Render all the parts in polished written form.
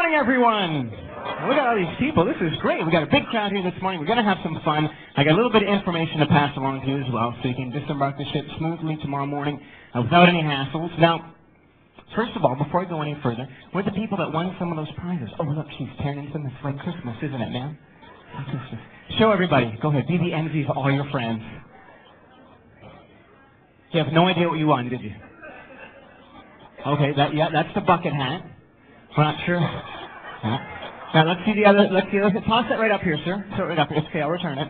morning, everyone. Look at all these people. This is great. We got a big crowd here this morning. We're going to have some fun. I got a little bit of information to pass along to you as well, so you can disembark the ship smoothly tomorrow morning without any hassles. Now, first of all, before I go any further, we're the people that won some of those prizes. Oh, look, she's tearing into them. It's like Christmas, isn't it, man? Show everybody. Go ahead. Be the envy of all your friends. You have no idea what you won, did you? Okay, that's the bucket hat. We're not sure. Yeah. Now let's see the other. Toss that right up here, sir. Throw it right up here. Okay, I'll return it.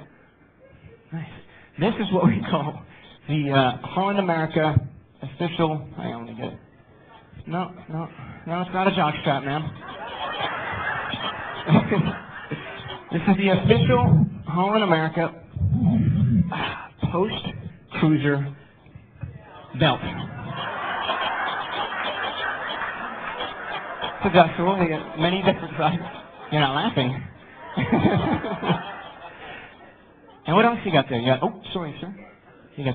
Nice. This is what we call the Holland America official. I only get it. No, it's not a jockstrap, ma'am. This is the official Holland America post-cruiser belt. It's adjustable. We got many different sizes. You're not laughing. And what else you got there? You got, oh, sorry, sir. You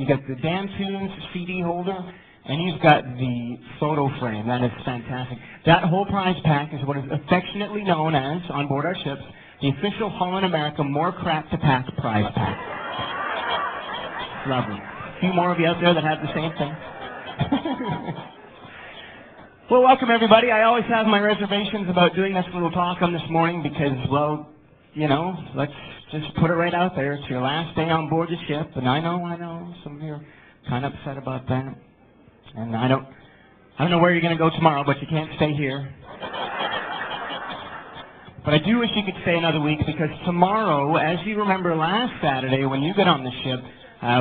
got the Dan Tunes CD holder, and you've got the photo frame. That is fantastic. That whole prize pack is what is affectionately known as, on board our ships, the official Holland America More Crap to Pack prize pack. Lovely. A few more of you out there that have the same thing. Well, welcome everybody. I always have my reservations about doing this little talk on this morning because, well, you know, let's just put it right out there. It's your last day on board the ship, and I know, some of you are kind of upset about that. And I don't know where you're going to go tomorrow, but you can't stay here. But I do wish you could stay another week because tomorrow, as you remember last Saturday when you got on the ship,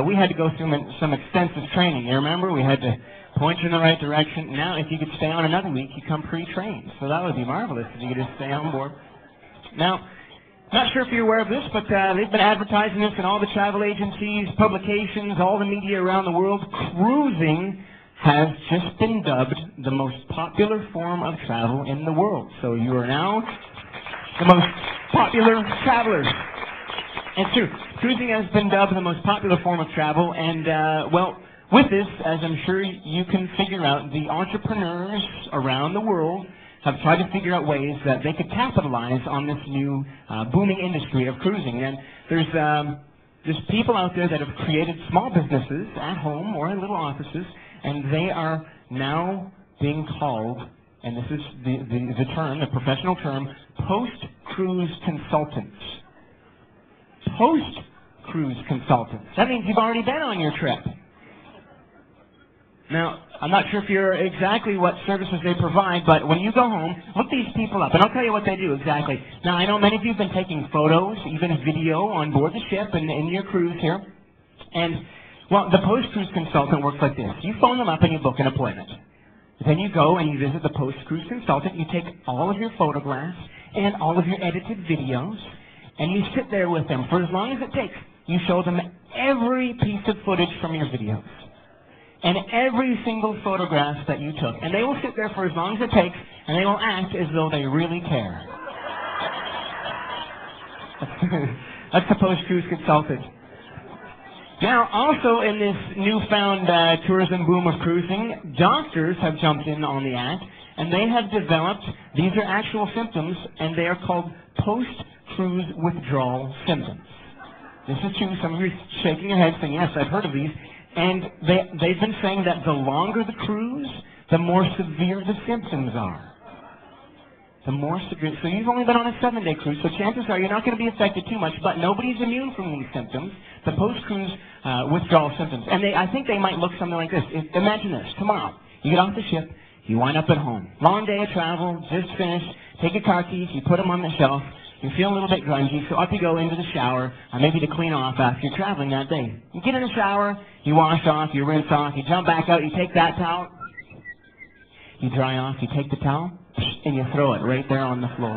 we had to go through some extensive training. You remember? We had to point you in the right direction. Now, if you could stay on another week, you come pre-trained. So that would be marvelous if you could just stay on board. Now, not sure if you're aware of this, but they've been advertising this in all the travel agencies, publications, all the media around the world. Cruising has just been dubbed the most popular form of travel in the world. So you are now the most popular travelers. It's true. Cruising has been dubbed the most popular form of travel, and, well, with this, as I'm sure you can figure out, the entrepreneurs around the world have tried to figure out ways that they could capitalize on this new booming industry of cruising. And there's people out there that have created small businesses at home or in little offices, and they are now being called, and this is the term, the professional term, post-cruise consultants. Post-cruise consultants. That means you've already been on your trip. Now, I'm not sure if you're exactly what services they provide, but when you go home, look these people up, and I'll tell you what they do exactly. Now, I know many of you have been taking photos, even video, on board the ship and in your cruise here. And, well, the post-cruise consultant works like this. You phone them up and you book an appointment. Then you go and you visit the post-cruise consultant. You take all of your photographs and all of your edited videos, and you sit there with them for as long as it takes. You show them every piece of footage from your videos and every single photograph that you took. And they will sit there for as long as it takes, and they will act as though they really care. That's the post-cruise consultant. Now, also in this newfound tourism boom of cruising, doctors have jumped in on the act, and they have developed, these are actual symptoms, and they are called post-cruise withdrawal symptoms. This is true. Some of you are shaking your head saying, yes, I've heard of these. And they've been saying that the longer the cruise, the more severe the symptoms are. The more severe. So you've only been on a 7-day cruise, so chances are you're not going to be affected too much, but nobody's immune from these symptoms, the post-cruise withdrawal symptoms. And I think they might look something like this. Imagine this. Tomorrow, you get off the ship, you wind up at home. Long day of travel, just finished, take your car keys, you put them on the shelf, you feel a little bit grungy, so up you go into the shower, maybe to clean off after you're traveling that day. You get in the shower, you wash off, you rinse off, you jump back out, you take that towel, you dry off, you take the towel, and you throw it right there on the floor.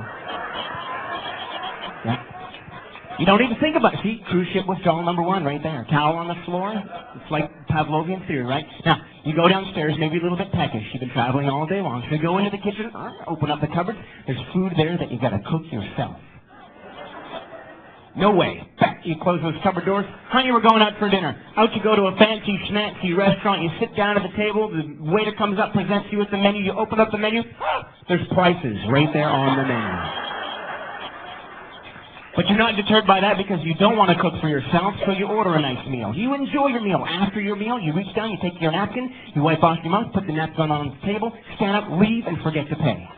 Yeah. You don't even think about it. See, cruise ship withdrawal number 1 right there. Towel on the floor. It's like Pavlovian theory, right? Now, you go downstairs, maybe a little bit peckish. You've been traveling all day long. So you go into the kitchen, open up the cupboard. There's food there that you've got to cook yourself. No way. Back, you close those cupboard doors. Honey, we're going out for dinner. Out you go to a fancy schmancy restaurant. You sit down at the table. The waiter comes up, presents you with the menu. You open up the menu. There's prices right there on the menu. But you're not deterred by that because you don't want to cook for yourself, so you order a nice meal. You enjoy your meal. After your meal, you reach down, you take your napkin, you wipe off your mouth, put the napkin on the table, stand up, leave, and forget to pay.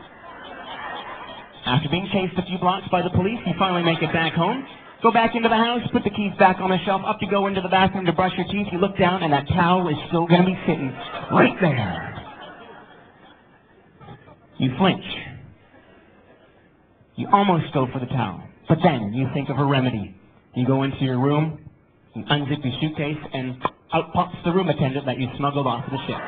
After being chased a few blocks by the police, you finally make it back home. Go back into the house, put the keys back on the shelf, up you go into the bathroom to brush your teeth, you look down, and that towel is still going to be sitting right there. You flinch. You almost go for the towel. But then you think of a remedy. You go into your room, you unzip your suitcase, and out pops the room attendant that you smuggled off the ship.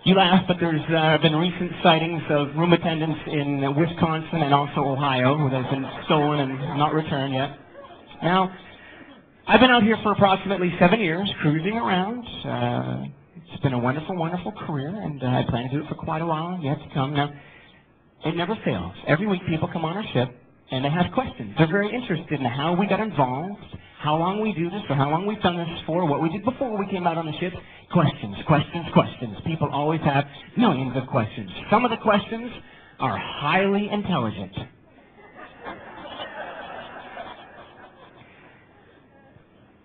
You laugh, but there's been recent sightings of room attendants in Wisconsin and also Ohio that have been stolen and not returned yet. Now, I've been out here for approximately 7 years, cruising around. It's been a wonderful, wonderful career, and I plan to do it for quite a while yet to come. Now, it never fails. Every week people come on our ship, and they have questions. They're very interested in how we got involved, how long we do this, or how long we've done this for, what we did before we came out on the ship. Questions, questions, questions. People always have millions of questions. Some of the questions are highly intelligent.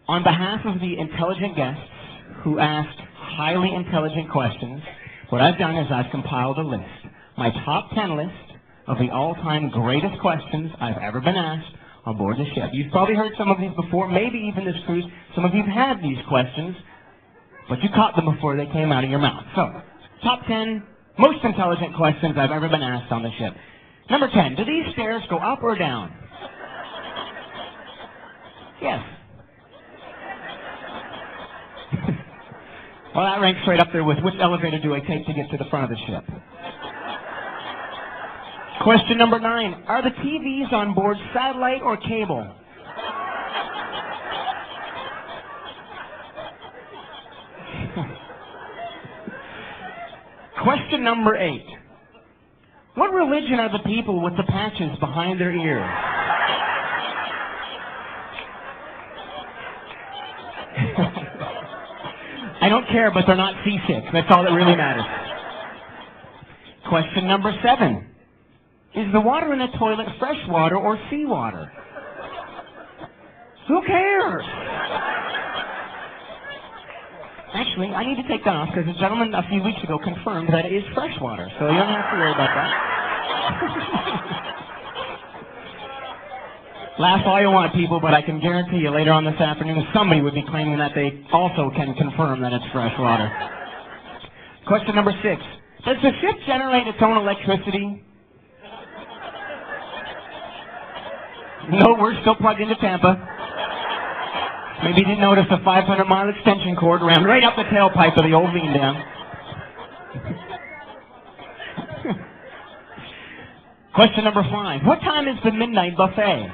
On behalf of the intelligent guests who asked highly intelligent questions, what I've done is I've compiled a list. My top 10 list of the all-time greatest questions I've ever been asked on board the ship. You've probably heard some of these before, maybe even this cruise. Some of you have had these questions, but you caught them before they came out of your mouth. So, top 10 most intelligent questions I've ever been asked on the ship. Number 10, do these stairs go up or down? Yes. Well, that ranks right up there with which elevator do I take to get to the front of the ship. Question number 9. Are the TVs on board satellite or cable? Question number 8. What religion are the people with the patches behind their ears? I don't care, but they're not seasick. That's all that really matters. Question number 7. Is the water in the toilet fresh water or seawater? Who cares? Actually, I need to take that off because a gentleman a few weeks ago confirmed that it is fresh water, so you don't have to worry about that. Laugh all you want, people, but I can guarantee you later on this afternoon somebody would be claiming that they also can confirm that it's fresh water. Question number 6. Does the ship generate its own electricity? No, we're still plugged into Tampa. Maybe you didn't notice a 500-mile extension cord ran right up the tailpipe of the old Veendam. Question number 5. What time is the midnight buffet?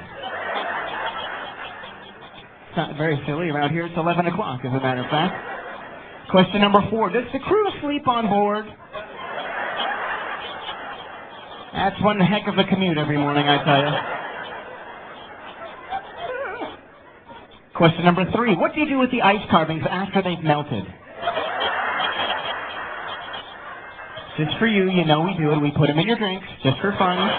It's not very silly. Around here it's 11 o'clock, as a matter of fact. Question number 4. Does the crew sleep on board? That's one heck of a commute every morning, I tell you. Question number 3. What do you do with the ice carvings after they've melted? Just for you, you know we do it. We put them in your drinks, just for fun.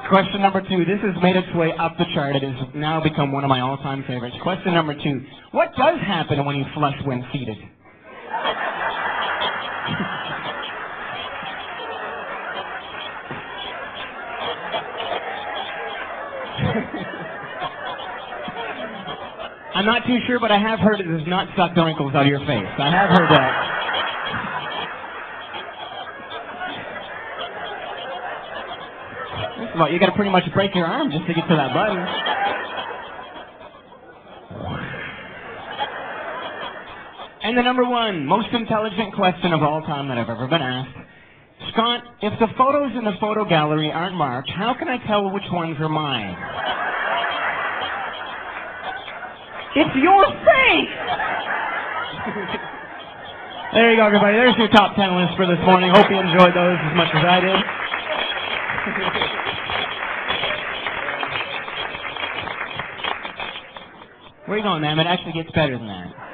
Question number 2. This has made its way up the chart. It has now become one of my all-time favorites. Question number 2. What does happen when you flush when seated? I'm not too sure, but I have heard it does not suck the wrinkles out of your face. I have heard that. First of all, you got to pretty much break your arm just to get to that button. And the number 1 most intelligent question of all time that I've ever been asked. Scott, if the photos in the photo gallery aren't marked, how can I tell which ones are mine? It's your face! There you go, everybody. There's your top 10 list for this morning. Hope you enjoyed those as much as I did. Where are you going, ma'am? It actually gets better than that.